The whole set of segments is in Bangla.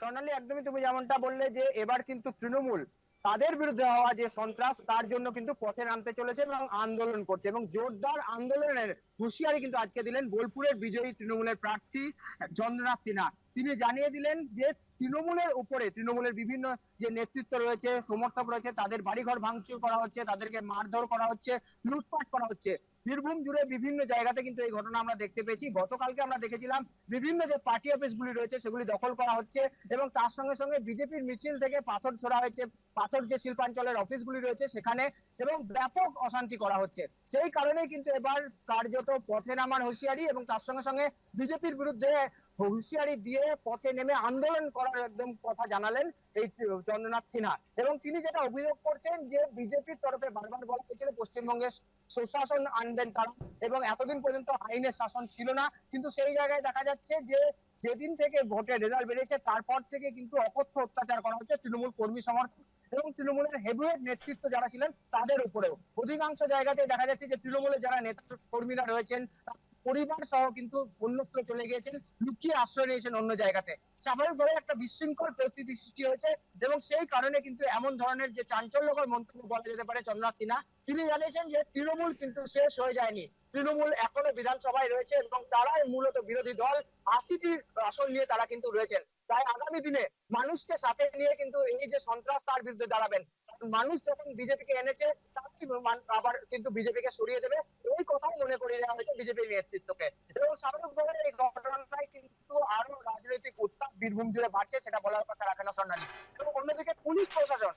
সোনালী, একদমই তুমি যেমনটা বললে যে এবার কিন্তু তৃণমূল তাদের বিরুদ্ধে হওয়া যে সন্ত্রাস তার জন্য কিন্তু পথে নামতে চলেছে এবং আন্দোলন করছে, এবং জোরদার আন্দোলনের হুঁশিয়ারি কিন্তু আজকে দিলেন বোলপুরের বিজয়ী তৃণমূলের প্রার্থী চন্দ্রনাথ সিনহা। তিনি জানিয়ে দিলেন যে তৃণমূলের উপরে, তৃণমূলের বিভিন্ন যে নেতৃত্ব রয়েছে, সমর্থক রয়েছে, তাদের বাড়িঘর ভাঙচুর করা হচ্ছে, তাদেরকে মারধর করা হচ্ছে, লুটপাট করা হচ্ছে। বীরভূম জুড়ে বিভিন্ন জায়গাতে কিন্তু এই ঘটনা আমরা দেখতে পেয়েছি। গতকালকে আমরা দেখেছিলাম বিভিন্ন যে পার্টি অফিস গুলি রয়েছে সেগুলি দখল করা হচ্ছে, এবং তার সঙ্গে সঙ্গে বিজেপির মিছিল থেকে পাথর ছোড়া হয়েছে, পাথর যে শিল্পাঞ্চলের অফিসগুলি রয়েছে সেখানে, এবং ব্যাপক অশান্তি করা হচ্ছে। সেই কারণেই কিন্তু এবার কার্যত পথে নামার হুঁশিয়ারি, এবং তার সঙ্গে সঙ্গে বিজেপির বিরুদ্ধে হুঁশিয়ারি দিয়ে পথে নেমে আন্দোলন করার একদম কথা জানালেন এই চন্দ্রনাথ সিনহা। এবং তিনি যেটা অভিযোগ করছেন যে বিজেপির তরফে বারবার বলা হয়েছিল পশ্চিমবঙ্গে সুশাসন আনবেন তারা, এবং এতদিন পর্যন্ত আইনের শাসন ছিল না, কিন্তু সেই জায়গায় দেখা যাচ্ছে যে যেদিন থেকে ভোটের রেজাল্ট বেরিয়েছে তারপর থেকে কিন্তু অকথ্য অত্যাচার করা হচ্ছে তৃণমূল কর্মী সমর্থক এবং তৃণমূলের হেভিওয়েট নেতৃত্ব যারা ছিলেন তাদের উপরেও। অধিকাংশ জায়গাতে দেখা যাচ্ছে যে তৃণমূলের যারা নেতা কর্মীরা রয়েছেন পরিবার সহ কিন্তু অন্যত্র চলে গিয়েছেন, লুকিয়ে আশ্রয় নিয়েছেন অন্য জায়গাতে। স্বাভাবিকভাবে একটা বিশৃঙ্খল পরিস্থিতি সৃষ্টি হয়েছে, এবং সেই কারণে কিন্তু এমন ধরনের যে চাঞ্চল্যকর মন্তব্য বলা যেতে পারে চন্দ্রনাথ সিনহা। তিনি জানিয়েছেন যে তৃণমূল কিন্তু শেষ হয়ে যায়নি, তৃণমূল এখনো বিধানসভায় রয়েছে এবং তারাই মূলত বিরোধী দল। 80টি আসন নিয়ে তারা কিন্তু রয়েছেন। তাই আগামী দিনে মানুষকে সাথে নিয়ে কিন্তু এই যে সন্ত্রাস তার বিরুদ্ধে দাঁড়াবেন। মানুষ যখন বিজেপিকে এনেছে তারাই আবার কিন্তু বিজেপিকে সরিয়ে দেবে, এই কথাও মনে করিয়ে দেওয়া হয়েছে বিজেপির নেতৃত্বকে। এবং স্বাভাবিকভাবে এই ঘটনায় কিন্তু আরো রাজনৈতিক উত্তাপ বীরভূম জুড়ে বাড়ছে, সেটা বলার কথা রাখে না সোনালী। এবং অন্যদিকে পুলিশ প্রশাসন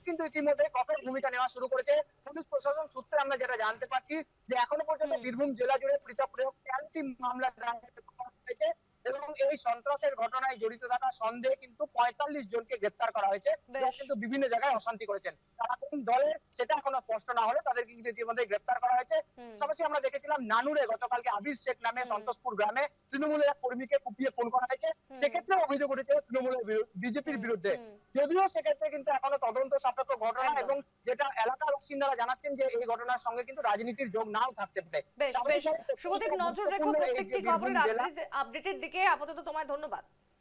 কিন্তু ইতিমধ্যে কঠোর ভূমিকা নেওয়া শুরু করেছে। পুলিশ প্রশাসন সূত্রে আমরা যেটা জানতে পারছি যে এখনো পর্যন্ত বীরভূম জেলা জুড়ে পৃথক পৃথক 13টি মামলা দায়ের করা হয়েছে, এবং এই সন্ত্রাসের ঘটনায় জড়িত থাকা সন্দেহে কিন্তু 45 জনকে গ্রেপ্তার করা হয়েছে, যারা বেশ। কিন্তু বিভিন্ন জায়গায় অশান্তি করেছেন। তারা কোন দলের সেটা এখনো স্পষ্ট না হলে তাদেরকে কিন্তু ইতিমধ্যে গ্রেপ্তার করা হয়েছে। হুম পাশাপাশি আমরা দেখেছিলাম নানুরে গতকালকে আবির শেখ নামে হুম সন্তোষপুর গ্রামে তৃণমূলের এক কর্মীকে কুপিয়ে খুন করা হয়েছে। হুম সেক্ষেত্রে অভিযোগ উঠেছে তৃণমূলের বিজেপির হুম বিরুদ্ধে, হুম যদিও সেক্ষেত্রে কিন্তু এখনো তদন্ত সাপেক্ষ ঘটনা, একদম। এবং যেটা এলাকার বাসিন্দারা জানাচ্ছেন যে এই ঘটনার সঙ্গে কিন্তু রাজনীতির যোগ নাও থাকতে পারে। বেশ বেশ। স্বাভাবিকভাবে শুভদীপ, নজর রেখো গুরুত্বপূর্ণ এই যে প্রত্যেকটি বীরভূম খবরের জেলা। আপডেটের দিকে। আপাতত তোমায় ধন্যবাদ।